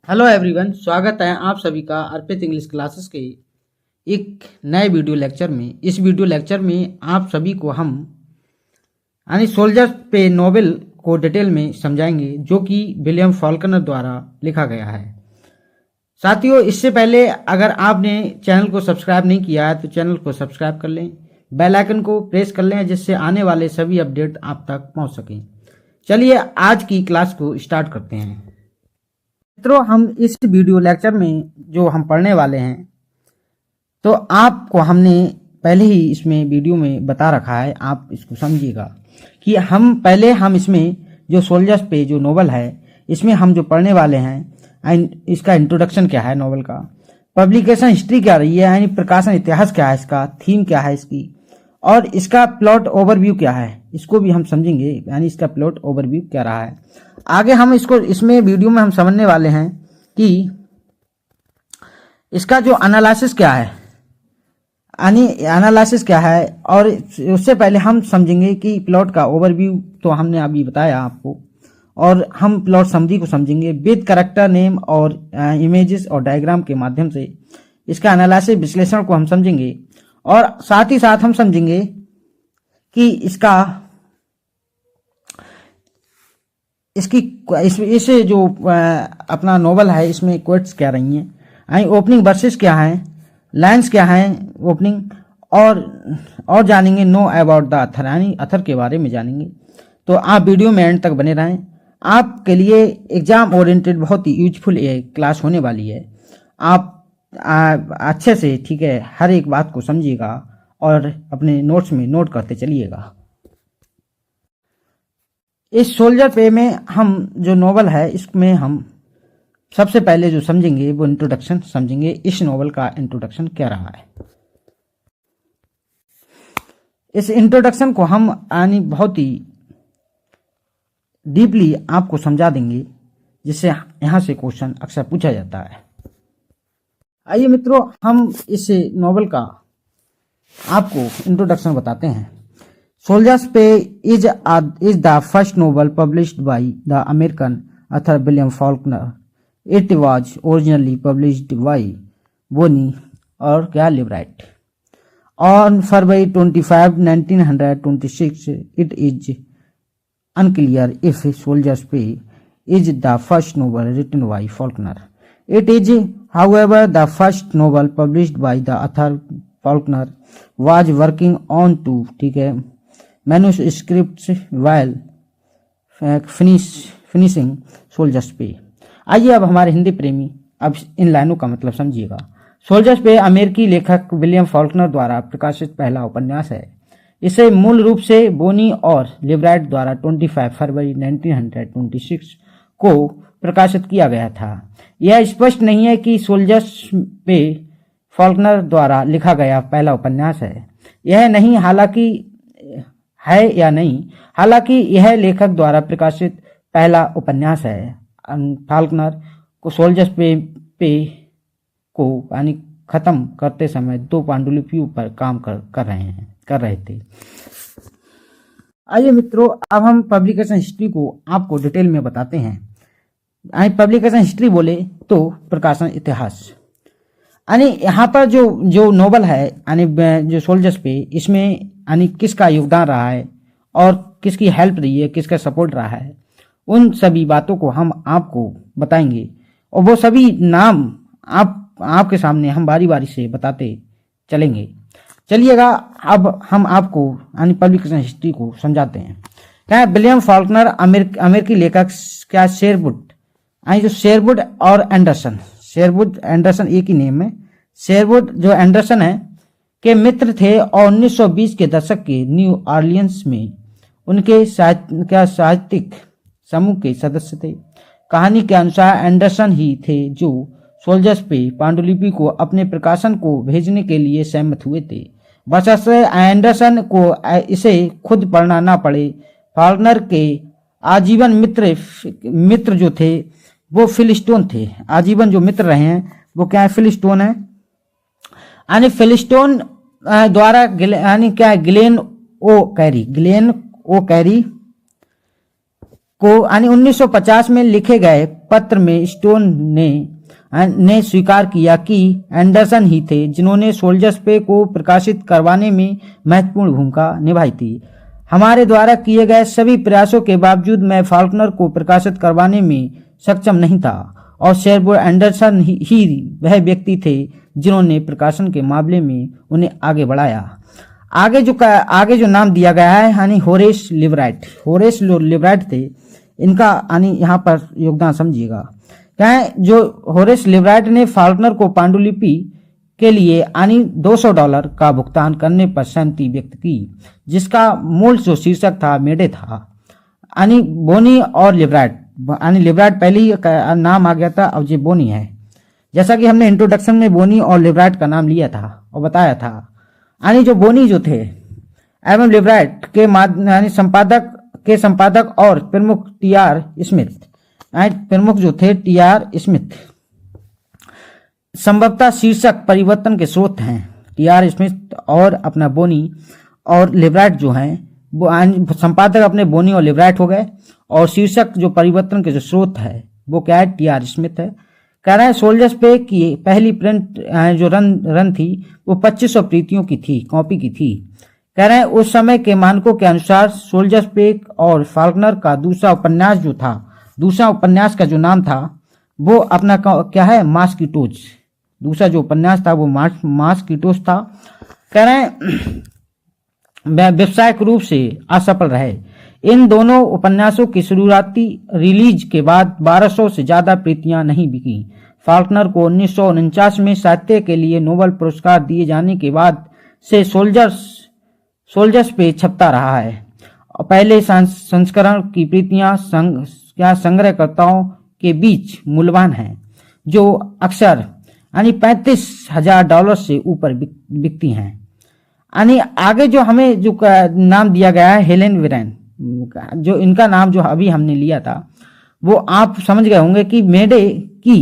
Hello everyone, स्वागत है आप सभी का अर्पित इंग्लिश क्लासेस के एक नए वीडियो लेक्चर में। इस वीडियो लेक्चर में आप सभी को हम यानी सोल्जर्स पे नोवेल को डिटेल में समझाएंगे, जो कि विलियम फॉल्कनर द्वारा लिखा गया है। साथियों, इससे पहले अगर आपने चैनल को सब्सक्राइब नहीं किया है तो चैनल को सब्सक्राइब कर लें, बेल आइकन को प्रेस कर लें, जिससे आने वाले सभी अपडेट आप तक पहुंच सकें। चलिए आज की क्लास को स्टार्ट करते हैं। मित्रों, हम इस वीडियो लेक्चर में जो हम पढ़ने वाले हैं, तो आपको हमने पहले ही इसमें वीडियो में बता रखा है, आप इसको समझिएगा कि हम इसमें जो सोल्जर्स पे जो नोवेल है, इसमें हम जो पढ़ने वाले हैं, इसका इंट्रोडक्शन क्या है, नोवेल का पब्लिकेशन हिस्ट्री क्या रही है, यानी प्रकाशन इतिहास क्या है, इसका थीम क्या है इसकी, और इसका प्लॉट ओवरव्यू क्या है, इसको भी हम समझेंगे, यानी इसका प्लॉट ओवरव्यू क्या रहा है। आगे हम इसमें वीडियो में हम समझने वाले हैं कि इसका जो एनालिसिस क्या है, यानी एनालिसिस क्या है, और उससे पहले हम समझेंगे कि प्लॉट का ओवरव्यू तो हमने अभी बताया आपको, और हम प्लॉट समरी को समझेंगे विद कैरेक्टर नेम और इमेजेस और डायग्राम के माध्यम से इसका एनालिसिस विश्लेषण को हम समझेंगे, और साथ ही साथ हम समझेंगे कि इस जो अपना नोवेल है, इसमें क्वेट्स क्या रही हैं, ओपनिंग वर्सेस क्या हैं, लाइन्स क्या हैं ओपनिंग, और जानेंगे नो अबाउट द अथर, यानी अथर के बारे में जानेंगे। तो आप वीडियो में एंड तक बने रहें, आपके लिए एग्जाम ओरिएंटेड बहुत ही यूजफुल ये क्लास होने वाली है। आप अच्छे से, ठीक है, हर एक बात को समझिएगा और अपने नोट्स में नोट करते चलिएगा। इस सोल्जर पे में हम जो नोवेल है, इसमें हम सबसे पहले जो समझेंगे वो इंट्रोडक्शन समझेंगे। इस नोवेल का इंट्रोडक्शन क्या रहा है, इस इंट्रोडक्शन को हम यानी बहुत ही डीपली आपको समझा देंगे, जिससे यहाँ से क्वेश्चन अक्सर पूछा जाता है। आइए मित्रों, हम इस नोवेल का आपको इंट्रोडक्शन बताते हैं। Soldiers' Pay is the first novel published by the American author William Faulkner. It was originally published by Boni और क्या Liveright on February 25, 1926. It is unclear if Soldier's Pay is the first novel written by Faulkner. It is, however, the first novel published by the author. Faulkner was working on two manuscripts while finishing Soldier's Pay. आइए अब हमारे हिंदी प्रेमी अब इन लाइनों का मतलब समझिएगा। Soldiers पे अमेरिकी लेखक विलियम फॉल्कनर द्वारा प्रकाशित पहला उपन्यास है। इसे मूल रूप से बोनी और लिबराइट द्वारा 25 फरवरी 1926 को प्रकाशित किया गया था। यह स्पष्ट नहीं है कि सोल्जर्स पे फॉल्कनर द्वारा लिखा गया पहला उपन्यास है हालांकि यह लेखक द्वारा प्रकाशित पहला उपन्यास है। फॉल्कनर को सोल्जर्स पे को यानी खत्म करते समय 2 पांडुलिपियों पर काम कर रहे थे। आइए मित्रों, अब हम पब्लिकेशन हिस्ट्री को आपको डिटेल में बताते हैं। पब्लिकेशन हिस्ट्री बोले तो प्रकाशन इतिहास, यानी यहाँ पर जो नोवेल है, यानी जो सोल्जर्स पे, इसमें यानी किसका योगदान रहा है और किसकी हेल्प रही है, किसका सपोर्ट रहा है, उन सभी बातों को हम आपको बताएंगे, और वो सभी नाम आपके सामने हम बारी बारी से बताते चलेंगे। चलिएगा, अब हम आपको यानी पब्लिकेशन हिस्ट्री को समझाते हैं। क्या विलियम फॉल्कनर अमेरिकी लेखक, क्या शेरवुड, जो शेरवुड और एंडरसन एक ही नेम है। शेरवुड जो एंडरसन है के मित्र थे और 1920 के दशक के न्यू ऑरलियंस में उनके साहित्यिक समूह के सदस्य थे। कहानी के अनुसार एंडरसन ही थे जो सोल्जर्स पे पांडुलिपि को अपने प्रकाशन को भेजने के लिए सहमत हुए थे, बशर्ते एंडरसन को इसे खुद पढ़ना ना पड़े। फॉल्कनर के आजीवन मित्र जो थे वो फिलिस्टोन थे। आजीवन जो मित्र रहे हैं वो क्या है, फिलिस्टोन है। यानी फिलिस्टोन द्वारा यानी क्या, ग्लेन ओ कैरी को 1950 में लिखे गए पत्र में स्टोन ने स्वीकार किया कि एंडरसन ही थे जिन्होंने सोल्जर्स पे को प्रकाशित करवाने में महत्वपूर्ण भूमिका निभाई थी। हमारे द्वारा किए गए सभी प्रयासों के बावजूद मैं फाल्कनर को प्रकाशित करवाने में सक्षम नहीं था और शेरवुड एंडरसन ही वह व्यक्ति थे जिन्होंने प्रकाशन के मामले में उन्हें आगे बढ़ाया। आगे जो नाम दिया गया है यानी होरेस लिवराइट थे। इनका यानी यहाँ पर योगदान समझिएगा। क्या है, जो होरेस लिवराइट ने फाल्कनर को पांडुलिपि के लिए यानी $200 का भुगतान करने पर सहमति व्यक्त की, जिसका मूल जो शीर्षक था मेडे था। यानी बोनी और लिवराइट, यानी लिवराइट पहले ही नाम आ गया था, अब ये बोनी है। जैसा कि हमने इंट्रोडक्शन में बोनी और लिवराइट का नाम लिया था और बताया था। यानी जो बोनी जो थे एवं लिवराइट के संपादक और प्रमुख टी.आर. स्मिथ संभवतः शीर्षक परिवर्तन के स्रोत हैं। टी.आर. स्मिथ और अपना बोनी और लिवराइट जो हैं वो संपादक अपने बोनी और लिवराइट हो गए और शीर्षक जो परिवर्तन के जो स्रोत है वो क्या है, टी.आर. स्मिथ है। कह रहे हैं सोल्जर्स पे की पहली प्रिंट जो रन थी वो 2500 प्रतियों की थी, कॉपी की थी। कह रहे हैं उस समय के मानकों के अनुसार सोल्जर्स पे और फाल्कनर का दूसरा उपन्यास का जो नाम था वो अपना क्या है, मॉस्किटोज। दूसरा जो उपन्यास था वो मॉस्किटोज था। कह रहे हैं व्यावसायिक रूप से असफल रहे। इन दोनों उपन्यासों की शुरुआती रिलीज के बाद 1200 से ज्यादा प्रतियां नहीं बिकी। फाल्कनर को 1949 में साहित्य के लिए नोबेल पुरस्कार दिए जाने के बाद से सोल्जर्स पे छपता रहा है। पहले संस्करण की प्रतियां संग्रहकर्ताओं के बीच मूल्यवान हैं, जो अक्सर यानी $35,000 से ऊपर बिकती हैं। यानी आगे जो हमें जो नाम दिया गया है हेलेन विरेन, जो इनका नाम जो अभी हमने लिया था वो आप समझ गए होंगे कि मेडे की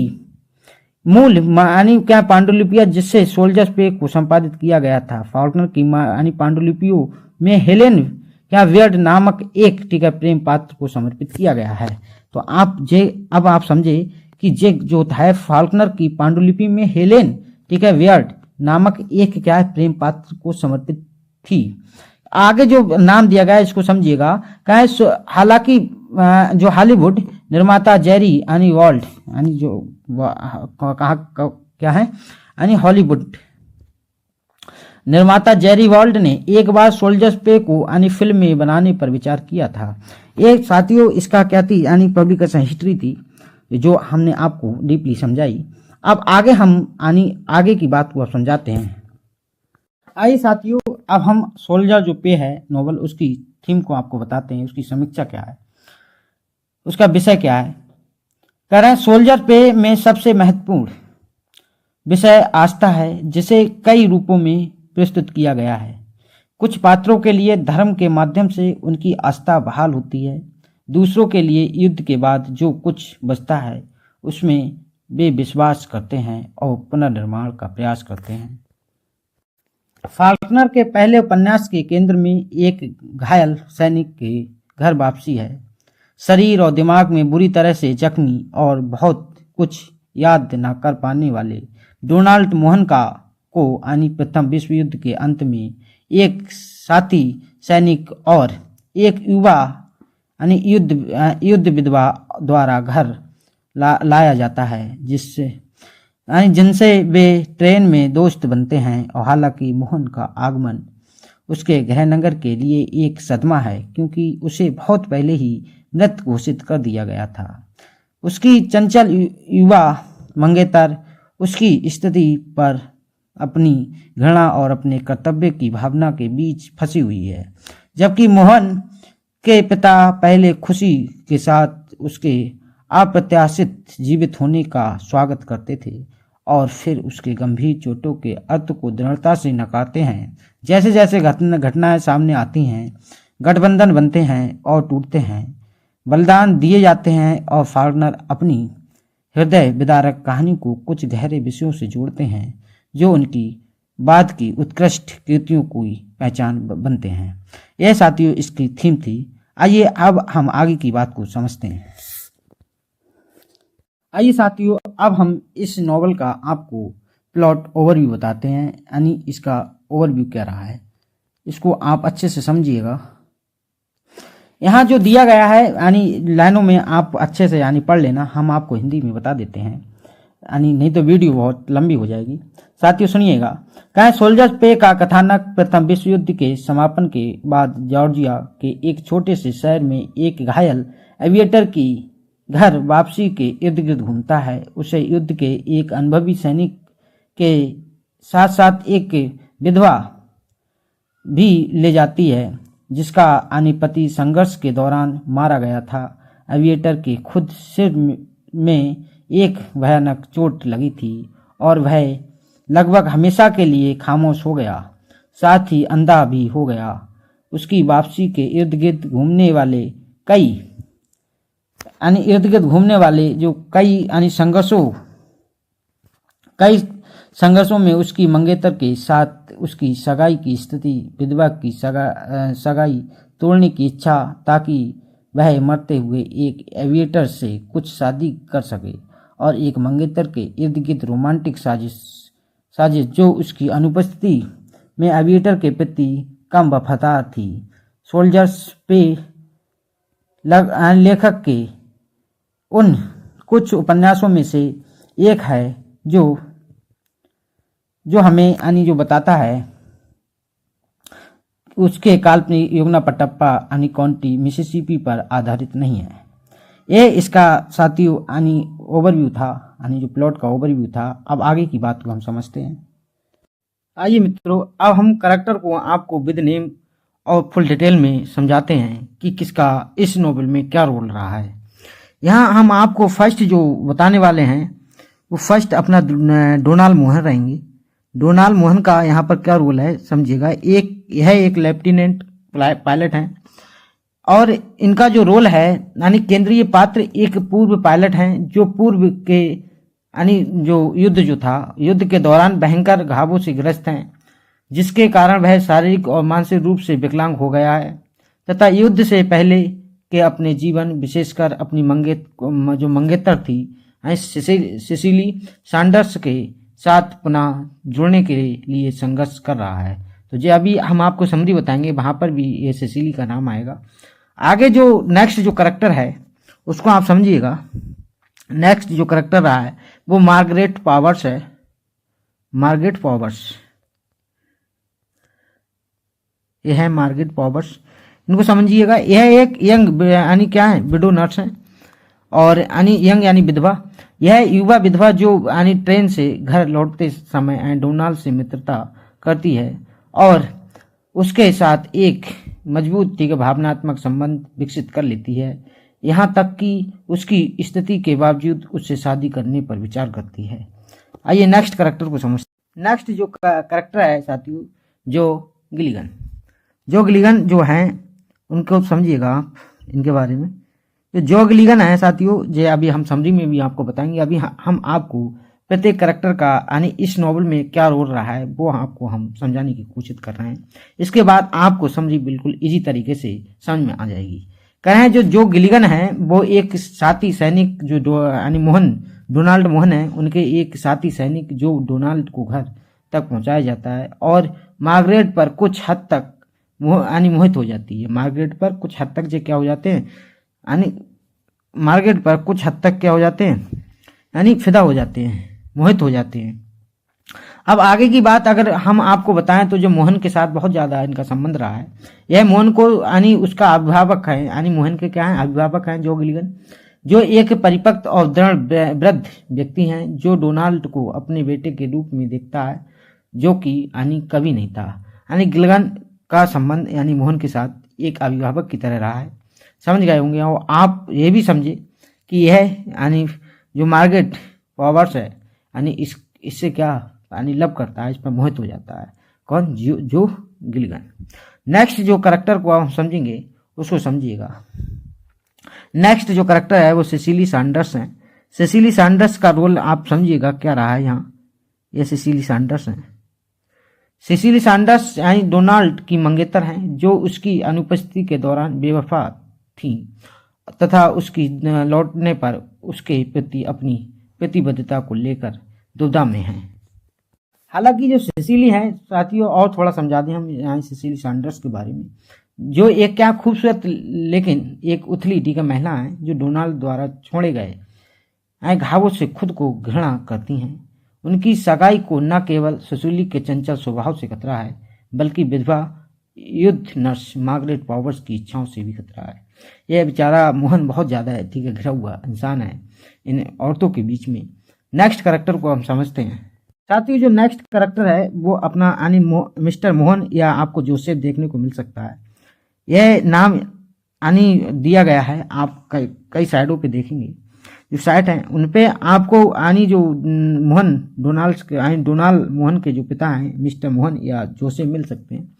मूल यानी क्या पांडुलिपियां जिससे सोल्जर्स पे को संपादित किया गया था। फाल्कनर की यानी पांडुलिपियों में हेलेन क्या वियर्ड नामक एक प्रेम पात्र को समर्पित किया गया है। तो अब आप समझे कि जो है फाल्कनर की पांडुलिपि में हेलेन वियर्ड नामक एक क्या है प्रेम पात्र को समर्पित थी। आगे जो नाम दिया गया इसको समझिएगा। हालांकि जो हॉलीवुड निर्माता जेरी यानी वॉल्ड यानी जो क्या है यानी हॉलीवुड निर्माता जेरी वॉल्ड ने एक बार सोल्जर्स पे को यानी फिल्म में बनाने पर विचार किया था। ये साथियों इसका क्या थी यानी पब्लिकेशन हिस्ट्री थी जो हमने आपको डीपली समझाई। अब आगे हम आगे की बात को समझाते हैं। आइए साथियों, अब हम सोल्जर जो पे है नोवेल उसकी थीम को आपको बताते हैं, उसकी समीक्षा क्या है, उसका विषय क्या है। कह रहे हैं सोल्जर पे में सबसे महत्वपूर्ण विषय आस्था है, जिसे कई रूपों में प्रस्तुत किया गया है। कुछ पात्रों के लिए धर्म के माध्यम से उनकी आस्था बहाल होती है, दूसरों के लिए युद्ध के बाद जो कुछ बचता है उसमें वे विश्वास करते हैं और पुनर्निर्माण का प्रयास करते हैं। फाल्कनर के पहले उपन्यास के केंद्र में एक घायल सैनिक के घर वापसी है। शरीर और दिमाग में बुरी तरह से जख्मी और बहुत कुछ याद न कर पाने वाले डोनाल्ड मोहन को प्रथम विश्व युद्ध के अंत में एक साथी सैनिक और एक युवा युद्ध विधवा द्वारा घर लाया जाता है, जिनसे वे ट्रेन में दोस्त बनते हैं। और हालांकि मोहन का आगमन उसके गृहनगर के लिए एक सदमा है, क्योंकि उसे बहुत पहले ही मृत घोषित कर दिया गया था। उसकी चंचल युवा मंगेतर उसकी स्थिति पर अपनी घृणा और अपने कर्तव्य की भावना के बीच फंसी हुई है, जबकि मोहन के पिता पहले खुशी के साथ उसके अप्रत्याशित जीवित होने का स्वागत करते थे और फिर उसके गंभीर चोटों के अर्थ को दृढ़ता से नकारते हैं। जैसे जैसे घटनाएं सामने आती हैं, गठबंधन बनते हैं और टूटते हैं, बलिदान दिए जाते हैं और फाल्कनर अपनी हृदय विदारक कहानी को कुछ गहरे विषयों से जोड़ते हैं जो उनकी बाद की उत्कृष्ट कृतियों की पहचान बनते हैं। यह साथियों इसकी थीम थी। आइए अब हम आगे की बात को समझते हैं। आइए साथियों, अब हम इस नॉवल का आपको प्लॉट ओवरव्यू बताते हैं, यानी इसका ओवरव्यू क्या रहा है, इसको आप अच्छे से समझिएगा। यहाँ जो दिया गया है यानी लाइनों में आप अच्छे से यानी पढ़ लेना, हम आपको हिंदी में बता देते हैं, यानी नहीं तो वीडियो बहुत लंबी हो जाएगी। साथियों सुनिएगा। कहें सोल्जर्स पे का कथानक प्रथम विश्व युद्ध के समापन के बाद जॉर्जिया के एक छोटे से शहर में एक घायल एविएटर की घर वापसी के इर्द गिर्द घूमता है। उसे युद्ध के एक अनुभवी सैनिक के साथ साथ एक विधवा भी ले जाती है जिसका अनिपति संघर्ष के दौरान मारा गया था। एविएटर के खुद सिर में एक भयानक चोट लगी थी और वह लगभग हमेशा के लिए खामोश हो गया, साथ ही अंधा भी हो गया। उसकी वापसी के इर्द गिर्द घूमने वाले कई संघर्षों में उसकी मंगेतर के साथ उसकी सगाई की स्थिति, विधवा की सगाई तोड़ने की इच्छा ताकि वह मरते हुए एक एविएटर से कुछ शादी कर सके, और एक मंगेतर के इर्द गिर्द रोमांटिक साजिश जो उसकी अनुपस्थिति में एविएटर के प्रति कम वफादार थी। सोल्जर्स पे लेखक के उन कुछ उपन्यासों में से एक है जो हमें यानी जो बताता है उसके काल्पनिक योगनापट्टप्पा यानी काउंटी मिसिसिपी पर आधारित नहीं है। ये इसका साथियों यानी ओवरव्यू था, यानी जो प्लॉट का ओवरव्यू था। अब आगे की बात को हम समझते हैं। आइए मित्रों, अब हम करैक्टर को आपको विद नेम और फुल डिटेल में समझाते हैं कि किसका इस नॉवेल में क्या रोल रहा है। यहाँ हम आपको फर्स्ट जो बताने वाले हैं वो फर्स्ट अपना डोनाल्ड मोहन रहेंगे। डोनाल्ड मोहन का यहाँ पर क्या रोल है समझिएगा। यह एक लेफ्टिनेंट पायलट हैं और इनका जो रोल है यानी केंद्रीय पात्र एक पूर्व पायलट हैं जो पूर्व के यानी जो युद्ध के दौरान भयंकर घावों से ग्रस्त हैं, जिसके कारण वह शारीरिक और मानसिक रूप से विकलांग हो गया है तथा युद्ध से पहले के अपने जीवन विशेषकर अपनी जो मंगेतर थी सिसिली सैंडर्स के साथ पुनः जुड़ने के लिए संघर्ष कर रहा है। तो जो अभी हम आपको समरी बताएंगे वहां पर भी ये सिसिली का नाम आएगा। आगे जो नेक्स्ट जो करैक्टर है उसको आप समझिएगा। नेक्स्ट जो करैक्टर रहा है वो मार्गरेट पॉवर्स है। मार्गरेट पॉवर्स, ये है मार्गरेट पॉवर्स, इनको समझिएगा। यह एक यंग यानी क्या है विडो नर्स है और यानी यंग यानी विधवा। यह युवा विधवा जो यानी ट्रेन से घर लौटते समय डोनाल्ड से मित्रता करती है और उसके साथ एक मजबूत भावनात्मक संबंध विकसित कर लेती है, यहाँ तक कि उसकी स्थिति के बावजूद उससे शादी करने पर विचार करती है। आइए नेक्स्ट करैक्टर को समझते। नेक्स्ट जो करैक्टर है साथियों जो गिलिगन जो हैं उनको समझिएगा आप इनके बारे में। जो गिलिगन है साथियों, जो अभी हम समरी में भी आपको बताएंगे। अभी हम आपको प्रत्येक करैक्टर का यानी इस नॉवल में क्या रोल रहा है वो आपको हम समझाने की कोशिश कर रहे हैं। इसके बाद आपको समरी बिल्कुल इजी तरीके से समझ में आ जाएगी। कहें जो गिलिगन है वो एक साथी सैनिक जो यानी डोनाल्ड मोहन है, उनके एक साथी सैनिक जो डोनाल्ड को घर तक पहुंचाया जाता है और मार्गरेट पर कुछ हद तक यानी मोहित हो जाती है। मार्गरेट पर कुछ हद तक जो क्या हो जाते हैं यानी मार्गरेट पर कुछ हद तक क्या हो जाते हैं यानी फिदा हो जाते हैं, मोहित हो जाते हैं। अब आगे की बात अगर हम आपको बताएं तो जो मोहन के साथ बहुत ज्यादा इनका संबंध रहा है। यह मोहन को यानी उसका अभिभावक है, यानी मोहन के क्या है अभिभावक हैं जो गिलिगन, जो एक परिपक्व और दृढ़ वृद्ध व्यक्ति हैं जो डोनाल्ड को अपने बेटे के रूप में देखता है, जो कि यानी कभी नहीं था। यानी गिलिगन का संबंध यानी मोहन के साथ एक अभिभावक की तरह रहा है। समझ गए होंगे। और आप ये भी समझे कि यह यानी जो मार्गरेट पॉवर्स है यानी इससे क्या यानी लव करता है, इस पर मोहित हो जाता है। कौन? जो गिलिगन। नेक्स्ट जो करैक्टर को हम समझेंगे उसको समझिएगा। नेक्स्ट जो करैक्टर है वो सिसिली सैंडर्स है। सिसिली सैंडर्स का रोल आप समझिएगा क्या रहा है यहाँ। ये सिसिली सैंडर्स है। सिसिली सैंडर्स यानी डोनाल्ड की मंगेतर हैं जो उसकी अनुपस्थिति के दौरान बेवफा थी तथा उसकी लौटने पर उसके प्रति अपनी प्रतिबद्धता को लेकर दुविधा में हैं। हालांकि जो सिसिली है साथियों, और थोड़ा समझा दें हम यहाँ सिसिली सैंडर्स के बारे में, जो एक क्या खूबसूरत लेकिन एक उथली टीका महिला है जो डोनाल्ड द्वारा छोड़े गए घावों से खुद को घृणा करती हैं। उनकी सगाई को न केवल सिसिली के चंचल स्वभाव से खतरा है, बल्कि विधवा युद्ध नर्स मार्गरेट पावर्स की इच्छाओं से भी खतरा है। यह बेचारा मोहन बहुत ज़्यादा है, ठीक है, घिरा हुआ इंसान है इन औरतों के बीच में। नेक्स्ट कैरेक्टर को हम समझते हैं साथियों। जो नेक्स्ट कैरेक्टर है वो अपना यानी मिस्टर मोहन या आपको जोसेफ देखने को मिल सकता है। यह नाम यानी दिया गया है, आप कई साइडों पे देखेंगे जो साइट हैं उन पे आपको यानी जो मोहन डोनाल्ड मोहन के जो पिता हैं मिस्टर मोहन या जोसेफ मिल सकते हैं।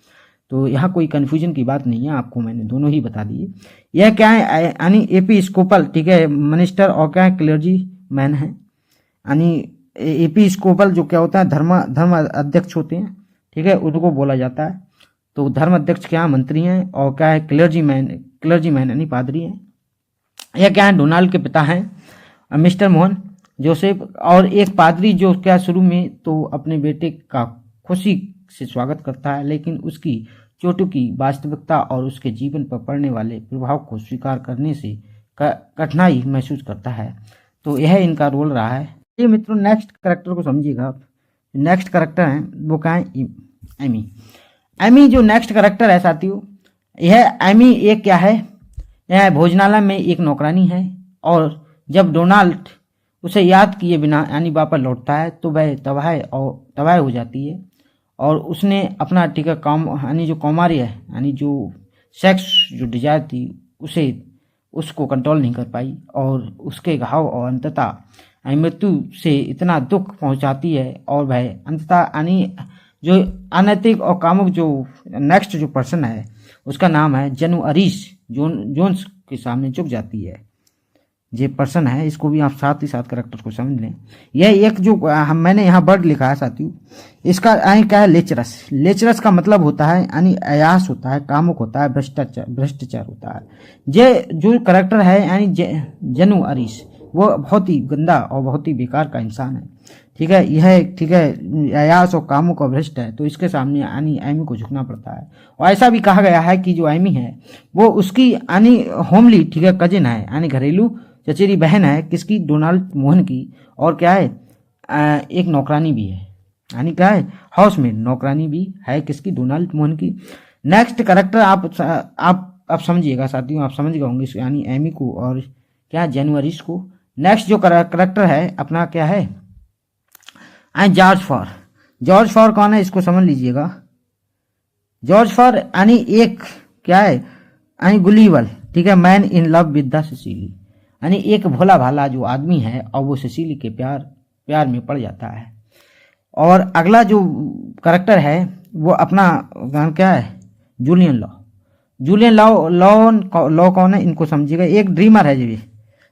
तो यहाँ कोई कन्फ्यूजन की बात नहीं है, आपको मैंने दोनों ही बता दिए। यह क्या है यानी एपिस्कोपल, ठीक है, मिनिस्टर और क्या है क्लर्जी मैन है। यानी एपिस्कोपल जो क्या होता है धर्म अध्यक्ष होते हैं, ठीक है, उनको बोला जाता है। तो धर्म अध्यक्ष क्या मंत्री हैं और क्या है क्लर्जी मैन यानी पादरी हैं। यह क्या है डोनाल्ड के पिता हैं मिस्टर मोहन जोसेफ, और एक पादरी जो क्या शुरू में तो अपने बेटे का खुशी से स्वागत करता है, लेकिन उसकी चोटों की वास्तविकता और उसके जीवन पर पड़ने वाले प्रभाव को स्वीकार करने से कठिनाई महसूस करता है। तो यह इनका रोल रहा है। ये मित्रों नेक्स्ट कैरेक्टर को समझिएगा आप। नेक्स्ट कैरेक्टर है वो क्या है एमी जो नेक्स्ट कैरेक्टर है साथियों, यह एमी एक क्या है, यह भोजनालय में एक नौकरानी है। और जब डोनाल्ड उसे याद किए बिना यानी वापस लौटता है तो वह तबाह हो जाती है। और उसने अपना टीका काम यानी जो कौमार्य है यानी जो सेक्स जो डिजायर थी उसको कंट्रोल नहीं कर पाई, और उसके घाव और अंततः मृत्यु से इतना दुख पहुंचाती है। और वह अंततः यानी जो अनैतिक और कामुक जो नेक्स्ट जो पर्सन है उसका नाम है जेनु अरीस जोन्स के सामने झुक जाती है। ये पर्सन है, इसको भी आप साथ ही साथ कैरेक्टर को समझ लें। यह एक जो मैंने यहाँ वर्ड लिखा है साथियों, इसका क्या है लेचरस का मतलब होता है यानी अयास होता है, कामुक होता है, भ्रष्टाचार होता है। ये जो कैरेक्टर है यानी जेनु अरीस वो बहुत ही गंदा और बहुत ही बेकार का इंसान है, ठीक है। यह ठीक है अयास और कामुक और भ्रष्ट है, तो इसके सामने यानी एमी को झुकना पड़ता है। और ऐसा भी कहा गया है कि जो एमी है वो उसकी यानी होमली, ठीक है, कजिन है यानी घरेलू चचेरी बहन है किसकी, डोनाल्ड मोहन की। और क्या है एक नौकरानी भी है, यानी क्या है हाउस में नौकरानी भी है किसकी, डोनाल्ड मोहन की। नेक्स्ट कैरेक्टर आप समझिएगा साथियों, आप समझ गए होंगे यानी एमी को और क्या जनवरीस को। नेक्स्ट जो कैरेक्टर है अपना क्या है जॉर्ज फॉर कौन है इसको समझ लीजिएगा। जॉर्ज फॉर यानी एक क्या है यानी गुलीवल, ठीक है, man in love with the Sicily, यानी एक भोला भाला जो आदमी है और वो सिसिली के प्यार में पड़ जाता है। और अगला जो कैरेक्टर है वो अपना क्या है जूलियन लॉ कौन है इनको समझिएगा। एक ड्रीमर है,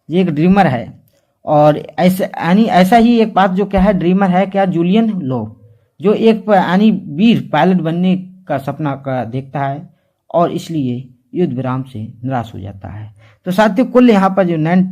ये एक ड्रीमर है। और ऐसे यानी ऐसा ही एक बात जो क्या है ड्रीमर है क्या जूलियन लॉ, जो एक यानी वीर पायलट बनने का सपना देखता है और इसलिए युद्ध विराम से निराश हो जाता है। तो साथियों कुल यहाँ पर जो 9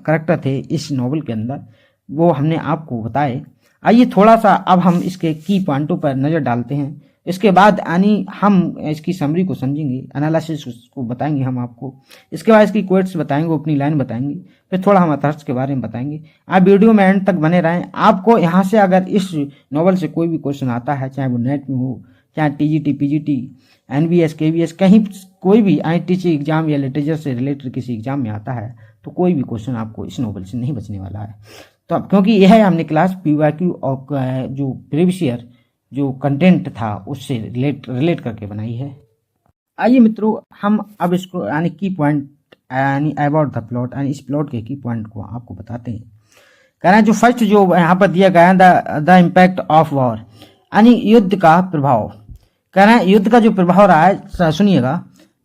कैरेक्टर थे इस नॉवल के अंदर वो हमने आपको बताए। आइए थोड़ा सा अब हम इसके की पॉइंटों पर नज़र डालते हैं। इसके बाद यानी हम इसकी समरी को समझेंगे, एनालिसिस को बताएंगे हम आपको। इसके बाद इसकी क्वेट्स बताएंगे, अपनी लाइन बताएंगे, फिर थोड़ा हम अर्थार्थ के बारे में बताएंगे। आप वीडियो में एंड तक बने रहें। आपको यहाँ से अगर इस नॉवल से कोई भी क्वेश्चन आता है, चाहे वो नेट में हो, चाहे टीजीटी, पीजीटी, एनबीएस, केवीएस, कहीं कोई भी आईटीसी एग्जाम या लिटरेचर से रिलेटेड किसी एग्जाम में आता है, तो कोई भी क्वेश्चन आपको इस नॉवल से नहीं बचने वाला है। तो अब क्योंकि यह हमने क्लास पीवाईक्यू और जो प्रीवियस ईयर जो कंटेंट था उससे रिलेट करके बनाई है। आइए मित्रों हम अब इसको यानी की पॉइंट यानी अबाउट द प्लॉट यानी इस प्लॉट के की पॉइंट को आपको बताते हैं। कह रहे हैं जो फर्स्ट जो यहाँ पर दिया गया है द इम्पैक्ट ऑफ वॉर यानी युद्ध का प्रभाव। कह रहे हैं युद्ध का जो प्रभाव रहा है सुनिएगा।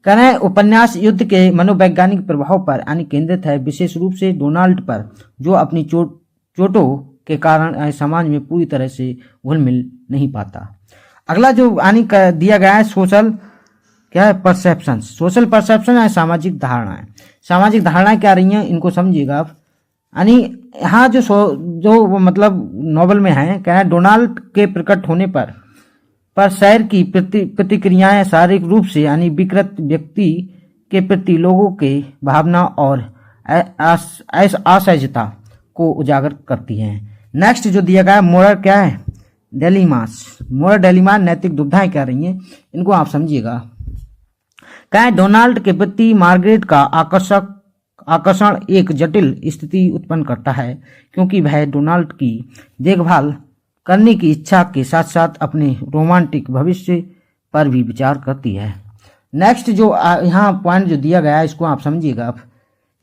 कह रहे हैं उपन्यास युद्ध के मनोवैज्ञानिक प्रभाव पर यानी केंद्रित है, विशेष रूप से डोनाल्ड पर जो अपनी चोटों के कारण समाज में पूरी तरह से घुल मिल नहीं पाता। अगला जो यानी दिया गया है सोशल क्या है, परसेप्शन, सोशल परसेप्शन है, सामाजिक धारणाएं। सामाजिक धारणाएं क्या रही हैं इनको समझिएगा आप। यानी यहाँ जो मतलब नॉवल में है, क्या है, डोनाल्ड के प्रकट होने पर शहर की प्रतिक्रियाएं शारीरिक रूप से यानी विकृत व्यक्ति के प्रति लोगों के भावना और असहजता को उजागर करती हैं। नेक्स्ट जो दिया गया है, मोरल क्या है, डेलीमास। मोरल डेलीमास, नैतिक दुविधाएं क्या रही हैं इनको आप समझिएगा। क्या है, डोनाल्ड के प्रति मार्गरेट का आकर्षण एक जटिल स्थिति उत्पन्न करता है, क्योंकि वह डोनाल्ड की देखभाल करने की इच्छा के साथ साथ अपने रोमांटिक भविष्य पर भी विचार करती है। नेक्स्ट जो यहाँ पॉइंट जो दिया गया है इसको आप समझिएगा आप।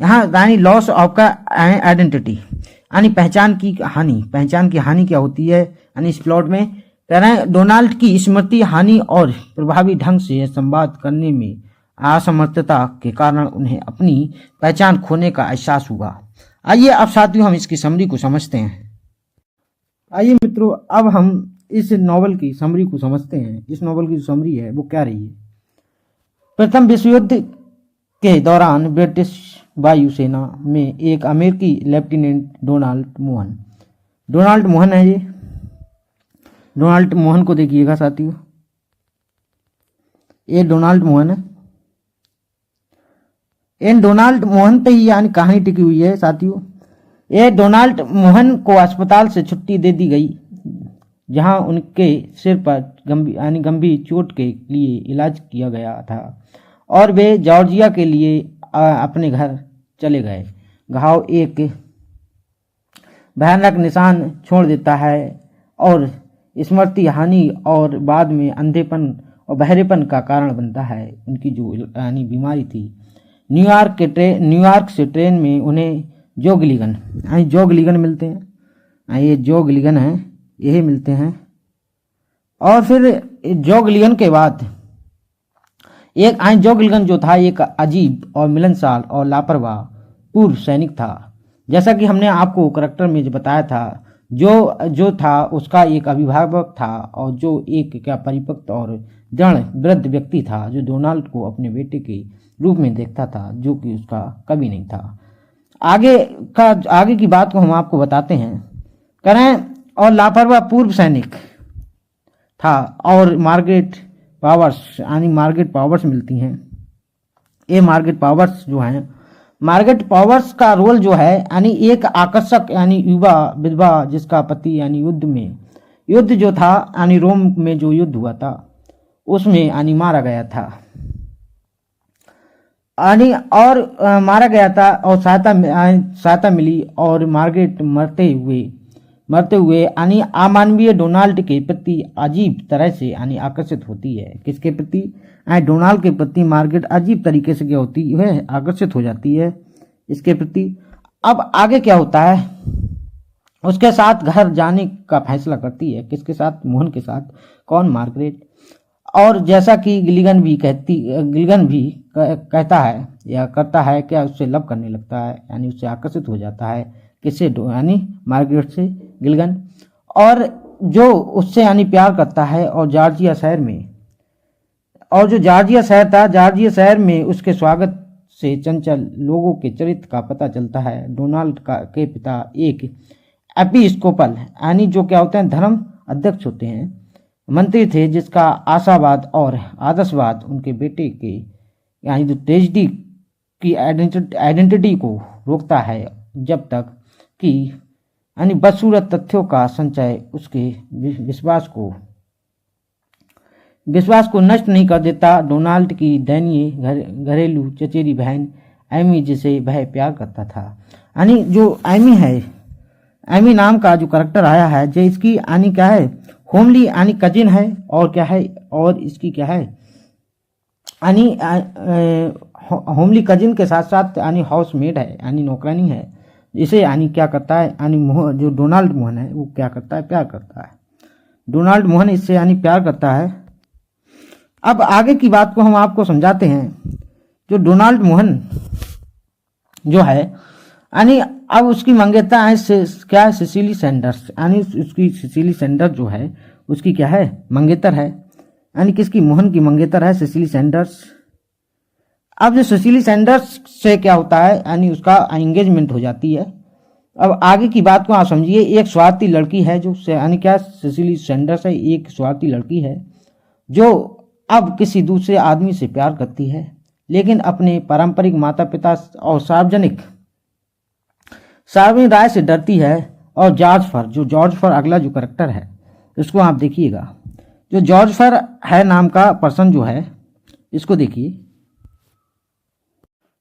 यहाँ यानी लॉस ऑफ का आइडेंटिटी, यानी पहचान की हानि क्या होती है। यानी इस प्लॉट में कह रहे हैं डोनाल्ड की स्मृति हानि और प्रभावी ढंग से संवाद करने में असमर्थता के कारण उन्हें अपनी पहचान खोने का एहसास हुआ। आइए अब साथियों हम इसकी समरी को समझते हैं। आइए मित्रों अब हम इस नॉवल की समरी को समझते हैं। इस नॉवल की जो समरी है वो क्या रही है। प्रथम विश्व युद्ध के दौरान ब्रिटिश वायुसेना में एक अमेरिकी लेफ्टिनेंट डोनाल्ड मोहन है। ये डोनाल्ड मोहन को देखिएगा साथियों, ये डोनाल्ड मोहन है। इन डोनाल्ड मोहन पे ही यानी कहानी टिकी हुई है साथियों। ये डोनाल्ड मोहन को अस्पताल से छुट्टी दे दी गई, जहां उनके सिर पर गंभीर चोट के लिए इलाज किया गया था और वे जॉर्जिया के लिए अपने घर चले गए। घाव एक भयानक निशान छोड़ देता है और स्मृति हानि और बाद में अंधेपन और बहरेपन का कारण बनता है। उनकी जो बीमारी थी, न्यूयॉर्क से ट्रेन में उन्हें जो गिलिगन मिलते हैं। ये जो गिलिगन है यही मिलते हैं। और फिर जो गिलिगन के बाद जो गिलिगन जो था एक अजीब और मिलनसार और लापरवाह पूर्व सैनिक था। जैसा कि हमने आपको करैक्टर में जो बताया था, जो था उसका एक अभिभावक था और जो एक क्या परिपक्व और दृढ़ वृद्ध व्यक्ति था, जो डोनाल्ड को अपने बेटे के रूप में देखता था, जो कि उसका कभी नहीं था। आगे की बात को हम आपको बताते हैं। करें और लापरवाह पूर्व सैनिक था और मार्गरेट पावर्स मिलती हैं। ये मार्गरेट पावर्स जो हैं, मार्गरेट पावर्स का रोल जो है यानी एक आकर्षक यानी युवा विधवा जिसका पति यानी युद्ध जो था यानी रोम में जो युद्ध हुआ था उसमें यानी मारा गया था और मारा गया था और सहायता मिली और मार्गरेट मरते हुए यानी अमानवीय डोनाल्ड के प्रति अजीब तरह से यानी आकर्षित होती है। किसके प्रति? डोनाल्ड के प्रति मार्गरेट अजीब तरीके से क्या होती है, आकर्षित हो जाती है इसके प्रति। अब आगे क्या होता है, उसके साथ घर जाने का फैसला करती है। किसके साथ? मोहन के साथ। कौन? मार्गरेट। और जैसा कि गिलिगन भी कहता है या करता है, क्या उससे लव करने लगता है यानी उससे आकर्षित हो जाता है। किससे? यानी मार्गरेट से गिलिगन। और जो उससे यानी प्यार करता है और जॉर्जिया शहर में उसके स्वागत से चंचल लोगों के चरित्र का पता चलता है। डोनाल्ड के पिता एक एपिस्कोपल यानी जो क्या होते हैं, धर्म अध्यक्ष होते हैं, मंत्री थे, जिसका आशावाद और आदर्शवाद उनके बेटे के यानी जो ट्रेजेडी की आइडेंटिटी को रोकता है, जब तक कि यानी बदसूरत तथ्यों का संचय उसके विश्वास को नष्ट नहीं कर देता। डोनाल्ड की दयनीय घरेलू चचेरी बहन एमी, जिसे वह प्यार करता था, यानी जो एमी है, एमी नाम का जो करैक्टर आया है, जो इसकी यानी क्या है, होमली यानी कजिन है और क्या है, और इसकी क्या है यानी होमली कजिन के साथ साथ यानी हाउसमेट है यानी नौकरानी है। इसे यानी क्या करता है, यानी जो डोनाल्ड मोहन है वो क्या करता है, प्यार करता है। डोनाल्ड मोहन इससे यानी प्यार करता है। अब आगे की बात को हम आपको समझाते हैं। जो डोनाल्ड मोहन जो है यानी अब उसकी मंगेता है क्या है, सिसिली सैंडर्स, यानी उसकी सिसिली सैंडर्स जो है उसकी क्या है, मंगेतर है। यानी किसकी, मोहन की मंगेतर है सिसिली सैंडर्स। अब जो सिसिली सैंडर्स से क्या होता है, यानी उसका एंगेजमेंट हो जाती है। अब आगे की बात को आप समझिए। एक स्वार्थी लड़की है जो, यानी क्या, सिसिली सैंडर्स है, एक स्वार्थी लड़की है जो अब किसी दूसरे आदमी से प्यार करती है, लेकिन अपने पारंपरिक माता पिता और सार्वजनिक राय से डरती है। और जॉर्ज फर अगला जो करेक्टर है इसको आप देखिएगा। जो जॉर्ज फर है नाम का पर्सन जो है, इसको देखिए।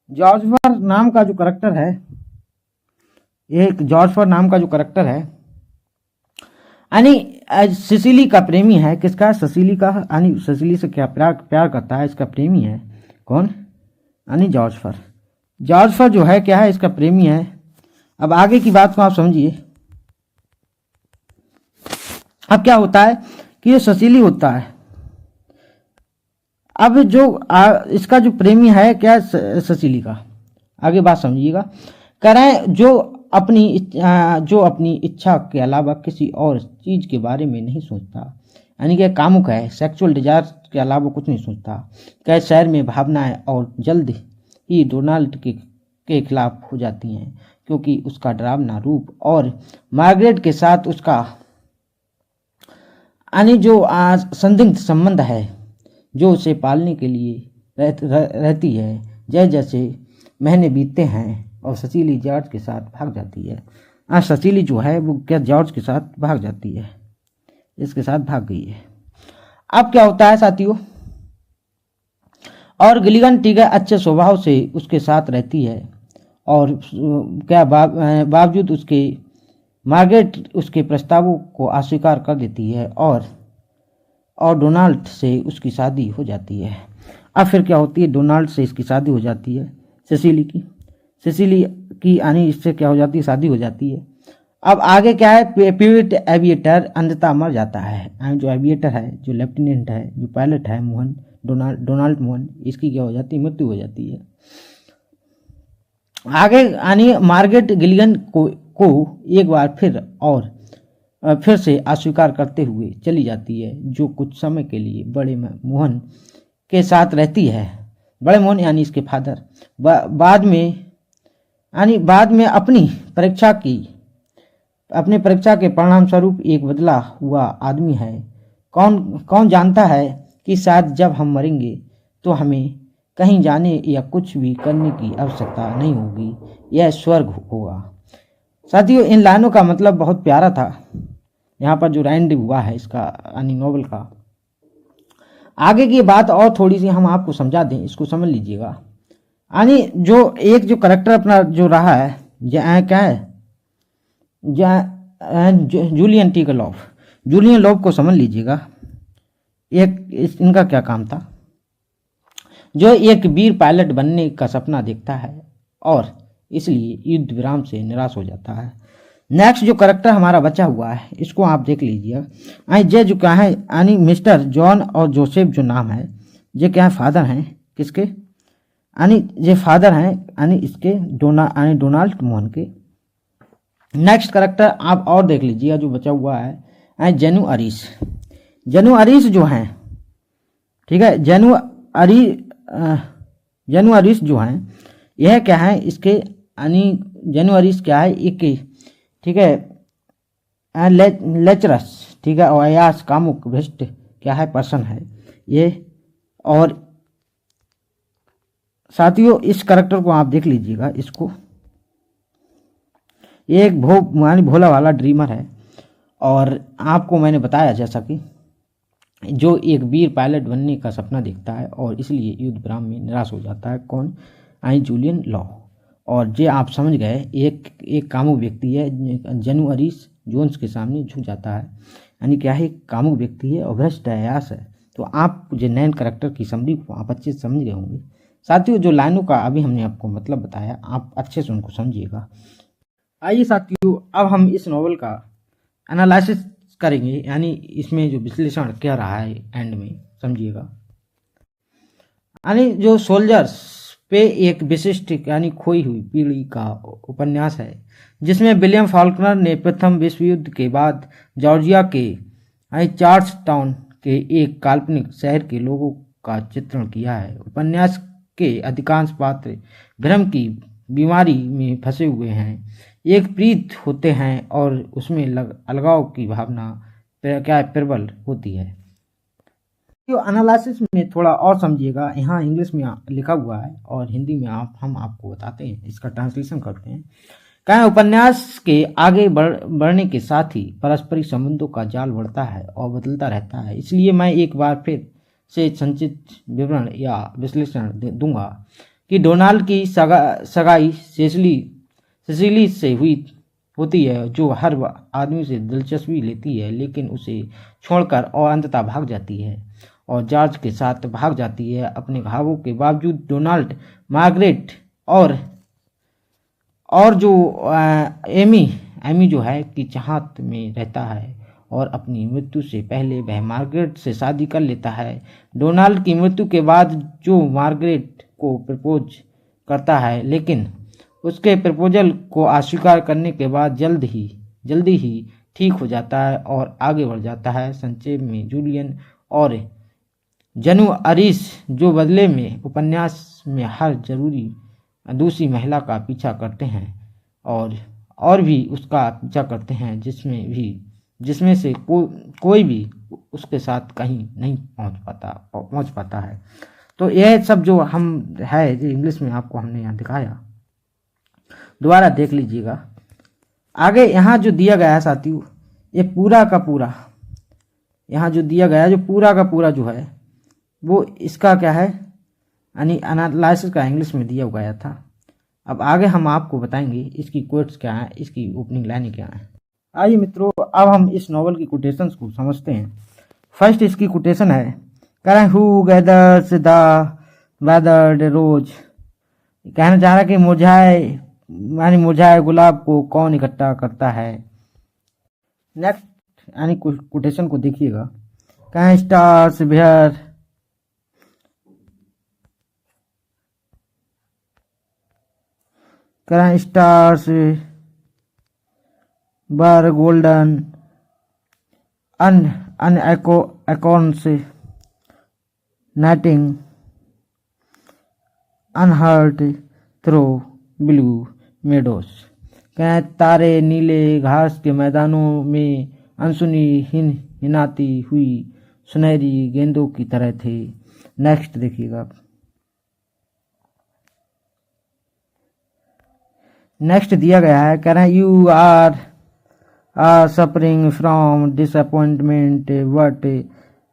जॉर्ज फर नाम का जो करेक्टर है, एक जॉर्ज फर नाम का जो करेक्टर है, यानी सिसिली का प्रेमी है। किसका, सिसिली का, यानी सिसिली से क्या प्यार करता है, इसका प्रेमी है। कौन, यानी जॉर्ज फर। जॉर्ज फर जो है क्या है, इसका प्रेमी है। अब आगे की बात को आप समझिए। अब क्या होता है कि ये सिसिली होता है। अब जो इसका जो प्रेमी है क्या, सिसिली का, आगे बात समझिएगा। करें जो अपनी इच्छा के अलावा किसी और चीज के बारे में नहीं सोचता, यानी कि कामुक है, सेक्सुअल डिजायर के अलावा कुछ नहीं सोचता। कई शहर में भावनाएं और जल्द ही डोनाल्ड के खिलाफ हो जाती हैं, क्योंकि उसका डरावना रूप और मार्गरेट के साथ उसका यानी जो संदिग्ध संबंध है जो उसे पालने के लिए रहती है। जैसे महीने बीतते हैं और सिसिली जॉर्ज के साथ भाग जाती है। सिसिली जो है वो क्या, जॉर्ज के साथ भाग जाती है, इसके साथ भाग गई है। अब क्या होता है साथियों, और गिलिगन ठीक है अच्छे स्वभाव से उसके साथ रहती है, और क्या बावजूद उसके मार्गरेट उसके प्रस्तावों को अस्वीकार कर देती है, और डोनाल्ड से उसकी शादी हो जाती है। अब फिर क्या होती है, डोनाल्ड से इसकी शादी हो जाती है, सिसिली की यानी इससे क्या हो जाती है, शादी हो जाती है। अब आगे क्या है, प्यूट एविएटर अंधता मर जाता है। जो एविएटर है, जो लेफ्टिनेंट है, जो पायलट है, मोहन, डोनाल्ड मोहन, इसकी क्या हो जाती है, मृत्यु हो जाती है। आगे यानी मार्गरेट गिलिगन को एक बार फिर से अस्वीकार करते हुए चली जाती है, जो कुछ समय के लिए बड़े मोहन के साथ रहती है। बड़े मोहन यानी इसके फादर बाद में अपनी परीक्षा के परिणाम स्वरूप एक बदला हुआ आदमी है। कौन जानता है कि शायद जब हम मरेंगे तो हमें कहीं जाने या कुछ भी करने की आवश्यकता नहीं होगी, यह स्वर्ग होगा। साथियों, इन लाइनों का मतलब बहुत प्यारा था। यहाँ पर जो राइंड हुआ है इसका यानी नॉवल का, आगे की बात और थोड़ी सी हम आपको समझा दें, इसको समझ लीजिएगा। यानी जो करेक्टर अपना जो रहा है, क्या है, जूलियन लॉव को समझ लीजिएगा। इनका क्या काम था, जो एक वीर पायलट बनने का सपना देखता है और इसलिए युद्ध विराम से निराश हो जाता है। नेक्स्ट जो करेक्टर हमारा बचा हुआ है, इसको आप देख लीजिएगा। ये जो क्या है, यानी मिस्टर जॉन और जोसेफ जो नाम है, ये क्या है, फादर हैं किसके, यानी ये फादर हैं यानी इसके डोनाल्ड मोहन के। नेक्स्ट करेक्टर आप और देख लीजिएगा जो बचा हुआ है, जेनु अरीस जो हैं, ठीक है, जेनु अरीस जो हैं, यह क्या है, इसके यानी जेनु अरीस क्या है, एक, ठीक है, लेचरस, ठीक है, और अयास कामुक भ्रष्ट क्या है, पर्सन है ये। और साथियों, इस करेक्टर को आप देख लीजिएगा, इसको, ये एक भोला वाला ड्रीमर है। और आपको मैंने बताया जैसा कि जो एक वीर पायलट बनने का सपना देखता है और इसलिए युद्ध विराम में निराश हो जाता है। कौन, जूलियन लॉ। और ये आप समझ गए, एक कामुक व्यक्ति है, जेनु अरीस जोन्स के सामने झुक जाता है, यानी क्या है, कामुक व्यक्ति है और भ्रष्ट अयास है। तो आप जो नए कैरेक्टर की समरी को आप अच्छे से समझ गए होंगे। साथियों, जो लाइनों का अभी हमने आपको मतलब बताया, आप अच्छे से उनको समझिएगा। आइए साथियों, अब हम इस नॉवल का एनालिसिस करेंगे, यानी इसमें जो विश्लेषण क्या रहा है एंड में, समझिएगा। यानी जो सोल्जर्स पे एक विशिष्ट यानी खोई हुई पीढ़ी का उपन्यास है, जिसमें विलियम फॉल्कनर ने प्रथम विश्व युद्ध के बाद जॉर्जिया के चार्ल्स टाउन के एक काल्पनिक शहर के लोगों का चित्रण किया है। उपन्यास के अधिकांश पात्र भ्रम की बीमारी में फंसे हुए हैं, एक प्रीत होते हैं और उसमें अलगाव की भावना क्या प्रबल होती है। तो एनालिसिस में थोड़ा और समझिएगा, यहाँ इंग्लिश में लिखा हुआ है और हिंदी में हम आपको बताते हैं, इसका ट्रांसलेशन करते हैं। कहें उपन्यास के आगे बढ़ने के साथ ही पारस्परिक संबंधों का जाल बढ़ता है और बदलता रहता है। इसलिए मैं एक बार फिर से संक्षिप्त विवरण या विश्लेषण दूंगा कि डोनाल्ड की सगाई सेसिली से होती है, जो हर आदमी से दिलचस्पी लेती है लेकिन उसे छोड़कर और अंततः भाग जाती है और जॉर्ज के साथ भाग जाती है। अपने घावों के बावजूद डोनाल्ड मार्गरेट और जो एमी जो है की चाहत में रहता है और अपनी मृत्यु से पहले वह मार्गरेट से शादी कर लेता है। डोनाल्ड की मृत्यु के बाद जो मार्गरेट को प्रपोज करता है, लेकिन उसके प्रपोजल को अस्वीकार करने के बाद जल्दी ही ठीक हो जाता है और आगे बढ़ जाता है। संक्षेप में जूलियन और जनू अरिस जो बदले में उपन्यास में हर जरूरी दूसरी महिला का पीछा करते हैं और भी उसका पीछा करते हैं, जिसमें से कोई भी उसके साथ कहीं नहीं पहुंच पाता है। तो यह सब जो जो इंग्लिश में आपको हमने यहाँ दिखाया, दोबारा देख लीजिएगा। आगे यहाँ जो दिया गया है साथियों, ये पूरा का पूरा यहाँ जो दिया गया है, जो पूरा का पूरा जो है वो इसका क्या है, यानी एनालिसिस का इंग्लिश में दिया गया था। अब आगे हम आपको बताएंगे इसकी कोट्स क्या है, इसकी ओपनिंग लाइनें क्या है। आइए मित्रों, अब हम इस नॉवल की कोटेशंस को समझते हैं। फर्स्ट इसकी कोटेशन है, करें हु गैदर्स द वेदर्ड रोज। कहना चाह रहा है कि मुरझाए गुलाब को कौन इकट्ठा करता है। नेक्स्ट यानी कोटेशन को देखिएगा, कहें स्टार्स वेयर करें स्टार्स बर golden unicorns nighting unhurt through blue meadows. कहें तारे नीले घास के मैदानों में अनसुनी हिनाती हुई सुनहरी गेंदों की तरह थे। नेक्स्ट देखिएगा, नेक्स्ट दिया गया है, कह रहे हैं you are suffering from disappointment but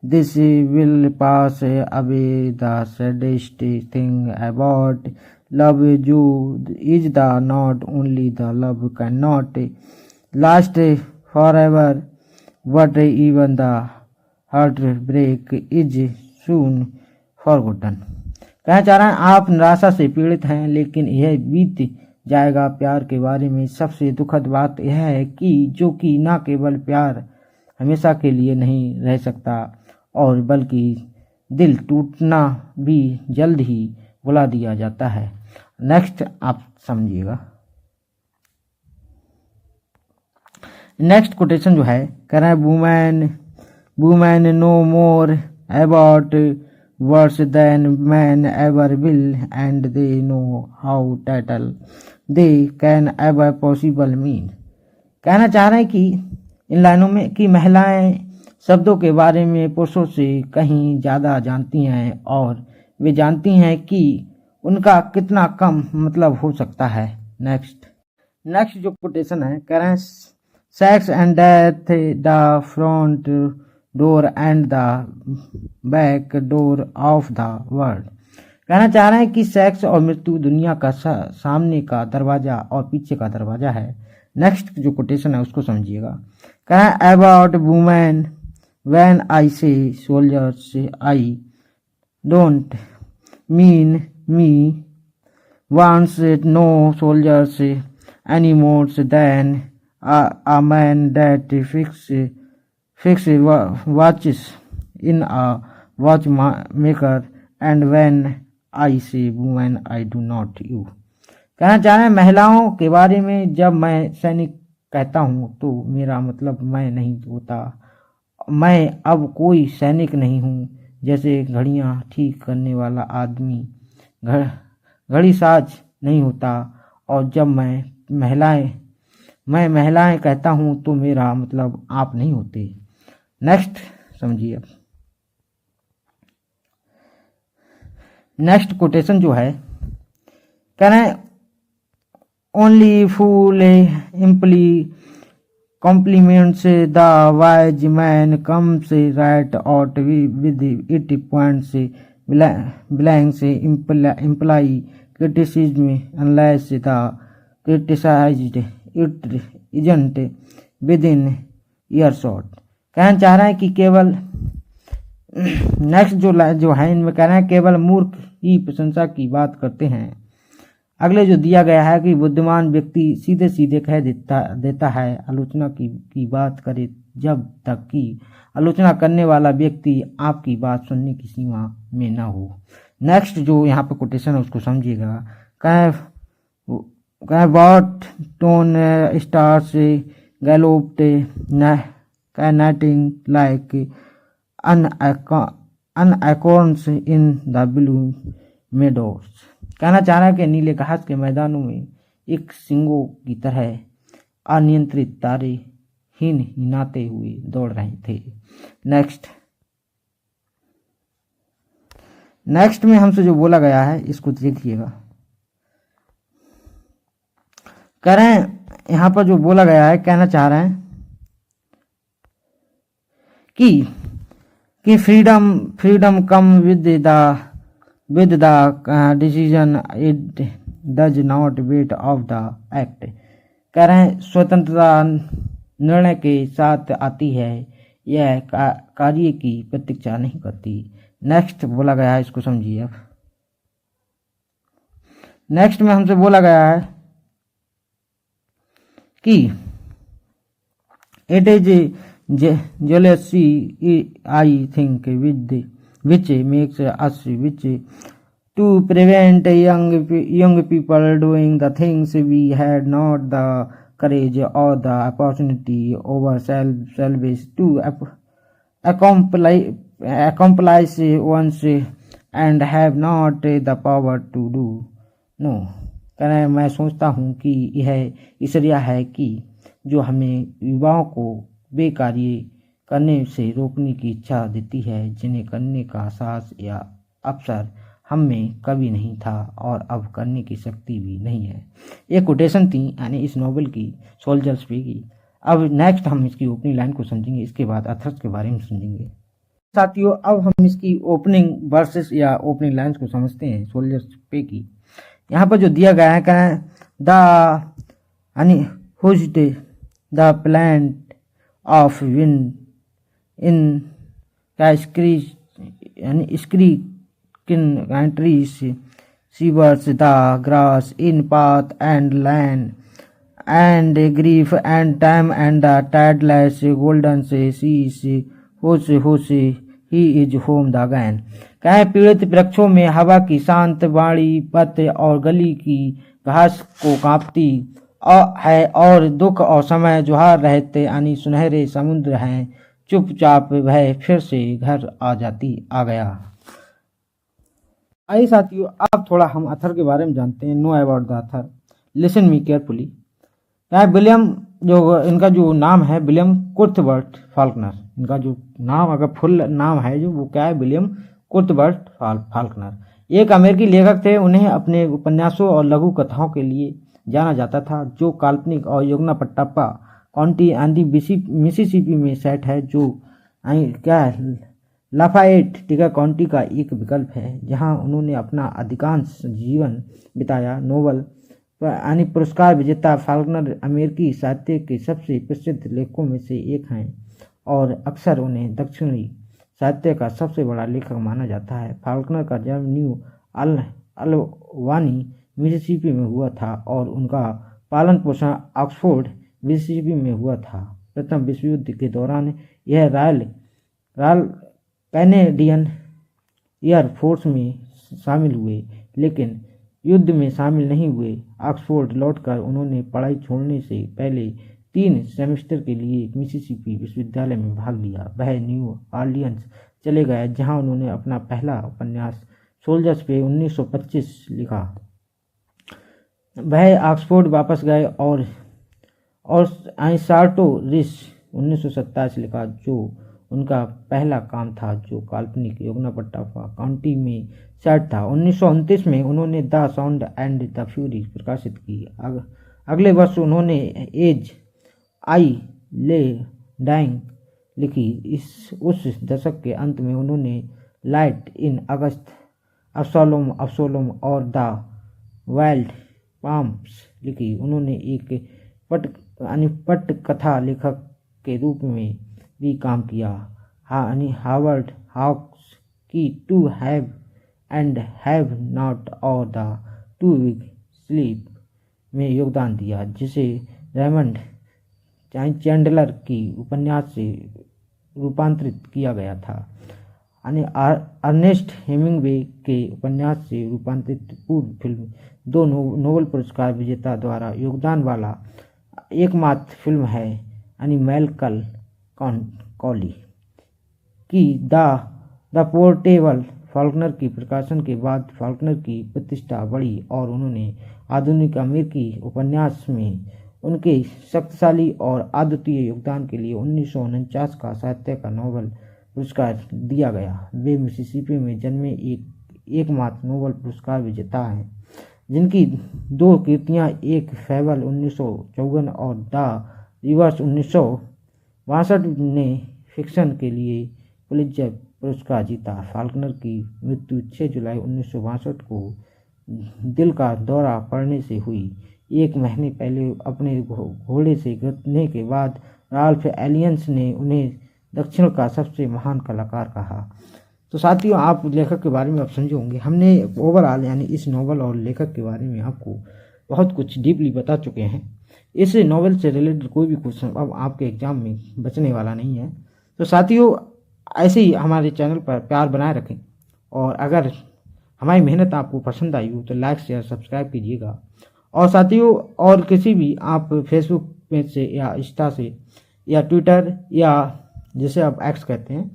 this will pass away the saddest thing about love you is the not only the love can not last forever but even the heart break is soon forgotten. कहना चाह रहे हैं आप निराशा से पीड़ित हैं, लेकिन यह बीत जाएगा। प्यार के बारे में सबसे दुखद बात यह है कि न केवल प्यार हमेशा के लिए नहीं रह सकता और बल्कि दिल टूटना भी जल्द ही बुला दिया जाता है। नेक्स्ट आप समझिएगा। नेक्स्ट कोटेशन जो है, कह रहे हैं women know more about worse than man ever will and they know how title they can ever possible mean. कहना चाह रहे हैं कि इन लाइनों में कि महिलाएं शब्दों के बारे में पुरुषों से कहीं ज़्यादा जानती हैं और वे जानती हैं कि उनका कितना कम मतलब हो सकता है। नेक्स्ट जो कोटेशन है, कह रहे हैं sex and death the front door and the back door of the world. कहना चाह रहे हैं कि सेक्स और मृत्यु दुनिया का सामने का दरवाजा और पीछे का दरवाजा है। नेक्स्ट जो कोटेशन है उसको समझिएगा, कह रहे हैं अबाउट वुमेन व्हेन आई से soldiers I don't mean me wants no soldiers any more than a man that fix watches in a watchmaker and when I say woman I do not you। कहना चाह रहे हैं महिलाओं के बारे में, जब मैं सैनिक कहता हूँ तो मेरा मतलब मैं नहीं होता मैं अब कोई सैनिक नहीं हूँ, जैसे घड़ियाँ ठीक करने वाला आदमी घड़ी साज नहीं होता, और जब मैं महिलाएं कहता हूँ तो मेरा मतलब आप नहीं होते। नेक्स्ट समझिए। अब नेक्स्ट कोटेशन जो है, कह रहे हैं only fool imply compliments the wise man comes right out with it points blanks imply criticism unless the criticized it isn't within earshot। कहना चाह रहा है कि केवल नेक्स्ट जो है इनमें कह रहे हैं केवल मूर्ख ही प्रशंसा की बात करते हैं। अगले जो दिया गया है कि बुद्धिमान व्यक्ति सीधे सीधे कह देता है आलोचना की बात करे जब तक कि आलोचना करने वाला व्यक्ति आपकी बात सुनने की सीमा में ना हो। नेक्स्ट जो यहाँ पे कोटेशन है उसको समझिएगा। कह what tone stars galloped nighting like unicorns in the blue meadows. कहना चाह रहा है कि नीले घास के मैदानों में एक सिंगों की तरह अनियंत्रित तारे हिनाते हुए दौड़ रहे थे। नेक्स्ट में हमसे जो बोला गया है इसको देखिएगा। कह रहे हैं यहाँ पर जो बोला गया है, कहना चाह रहे हैं कि freedom come with the decision it does not wait of the act। कह रहे हैं स्वतंत्रता निर्णय के साथ आती है, यह कार्य की प्रतीक्षा नहीं करती। नेक्स्ट बोला गया है, इसको समझिए। अब नेक्स्ट में हमसे बोला गया है कि it is jealousy I think which makes us to prevent young people doing the things we had not the courage or the opportunity ourselves to accomplish once and have not the power to do। No कह रहे हैं मैं सोचता हूँ कि यह इसलिए है कि जो हमें युवाओं को बेकार्य करने से रोकने की इच्छा देती है, जिन्हें करने का साहस या अवसर हम में कभी नहीं था और अब करने की शक्ति भी नहीं है। ये कोटेशन थी यानी इस नॉवल की सोल्जर्स पे की। अब नेक्स्ट हम इसकी ओपनिंग लाइन को समझेंगे, इसके बाद अथर्स के बारे में समझेंगे। साथियों अब हम इसकी ओपनिंग वर्सेस या ओपनिंग लाइन्स को समझते हैं सोल्जर्स पे की। यहाँ पर जो दिया गया है, कहें the plant of win in countries shivers the grass in path and land and grief and time and the tideless golden seas होश he is home the again। कहे पीड़ित वृक्षों में हवा की शांत वाणी पत्र और गली की घास को कांपती है और दुख और समय जुहार रहते यानी सुनहरे समुद्र हैं, चुपचाप वह फिर से घर आ गया। आइए साथियों अब थोड़ा हम अथर के बारे में जानते हैं। Know about the Athar, listen me carefully. William जो इनका जो नाम है विलियम कुर्थबर्ट फाल्कनर, इनका जो नाम अगर फुल नाम है जो वो क्या है, विलियम कुर्थबर्ट फाल्कनर एक अमेरिकी लेखक थे। उन्हें अपने उपन्यासों और लघु कथाओं के लिए जाना जाता था जो काल्पनिक और योगनापट्टापा काउंटी आंधी मिसिसिपी में सेट है, जो क्या है लाफाएट टिका काउंटी का एक विकल्प है, जहां उन्होंने अपना अधिकांश जीवन बिताया। नोबल यानी पुरस्कार विजेता फाल्कनर अमेरिकी साहित्य के सबसे प्रसिद्ध लेखकों में से एक हैं और अक्सर उन्हें दक्षिणी साहित्य का सबसे बड़ा लेखक माना जाता है। फाल्कनर का जन्म न्यू अल्वानी मिसिसिपी में हुआ था और उनका पालन पोषण ऑक्सफोर्ड मिसिसिपी में हुआ था। प्रथम विश्व युद्ध के दौरान यह रॉयल कैनेडियन एयर फोर्स में शामिल हुए, लेकिन युद्ध में शामिल नहीं हुए। ऑक्सफोर्ड लौटकर उन्होंने पढ़ाई छोड़ने से पहले 3 सेमेस्टर के लिए मिसिसिपी विश्वविद्यालय में भाग लिया। वह न्यू ऑरलियंस चले गए जहां उन्होंने अपना पहला उपन्यास सोल्जर्स पे 1925 लिखा। वह ऑक्सफोर्ड वापस गए और सार्टो रिस 1927 लिखा, जो उनका पहला काम था जो काल्पनिक योगनापट्टाफा काउंटी में सेट था। 1929 में उन्होंने the sound and the fury प्रकाशित की। अगले वर्ष उन्होंने एज आई ले डाइंग लिखी। उस दशक के अंत में उन्होंने लाइट इन अगस्त, अब्सोलोम और द वाइल्ड पाम्स लिखी। उन्होंने एक पटकथा लेखक के रूप में भी काम किया। हावर्ड हॉक्स की to have and have not और द टू वीक स्लीप में योगदान दिया, जिसे रेमंड चैंडलर की उपन्यास से रूपांतरित किया गया था। अर्नेस्ट हेमिंगवे के उपन्यास से रूपांतरित पूर्व फिल्म 2 नोबेल पुरस्कार विजेता द्वारा योगदान वाला एकमात्र फिल्म है। मैकल कॉली की द पोर्टेबल फॉल्कनर की प्रकाशन के बाद फॉल्कनर की प्रतिष्ठा बढ़ी और उन्होंने आधुनिक अमेरिकी उपन्यास में उनके शक्तिशाली और अद्वितीय योगदान के लिए 1949 का साहित्य का नोबेल पुरस्कार दिया गया। वे मिसिसिपी में जन्मे एकमात्र नोबेल पुरस्कार विजेता हैं जिनकी 2 कृतियां, एक फेबल 1954 और द रिवर्स 1962 ने फिक्शन के लिए पुलित्जर पुरस्कार जीता। फाल्कनर की मृत्यु 6 जुलाई 1962 को दिल का दौरा पड़ने से हुई। 1 महीने पहले अपने घोड़े से गिरने के बाद राल्फ एलियंस ने उन्हें दक्षिण का सबसे महान कलाकार कहा। तो साथियों, आप लेखक के बारे में आप समझे होंगे। हमने ओवरऑल यानी इस नॉवल और लेखक के बारे में आपको बहुत कुछ डीपली बता चुके हैं। इस नॉवल से रिलेटेड कोई भी क्वेश्चन अब आपके एग्जाम में बचने वाला नहीं है। तो साथियों, ऐसे ही हमारे चैनल पर प्यार बनाए रखें और अगर हमारी मेहनत आपको पसंद आई हो तो लाइक शेयर सब्सक्राइब कीजिएगा। और साथियों, और किसी भी आप फेसबुक पेज से या इंस्टा से या ट्विटर या जिसे आप एक्स कहते हैं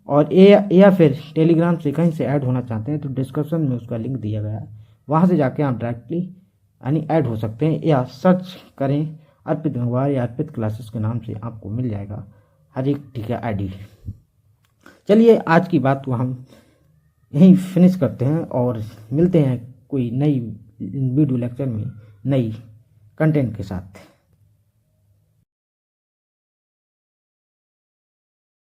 और या फिर टेलीग्राम से कहीं से ऐड होना चाहते हैं तो डिस्क्रिप्शन में उसका लिंक दिया गया है, वहाँ से जाके आप डायरेक्टली यानी ऐड हो सकते हैं या सर्च करें अर्पित गंगवार या अर्पित क्लासेस के नाम से आपको मिल जाएगा हर एक ठीक है आईडी। चलिए, आज की बात को हम यहीं फिनिश करते हैं और मिलते हैं कोई नई वीडियो लेक्चर में नई कंटेंट के साथ।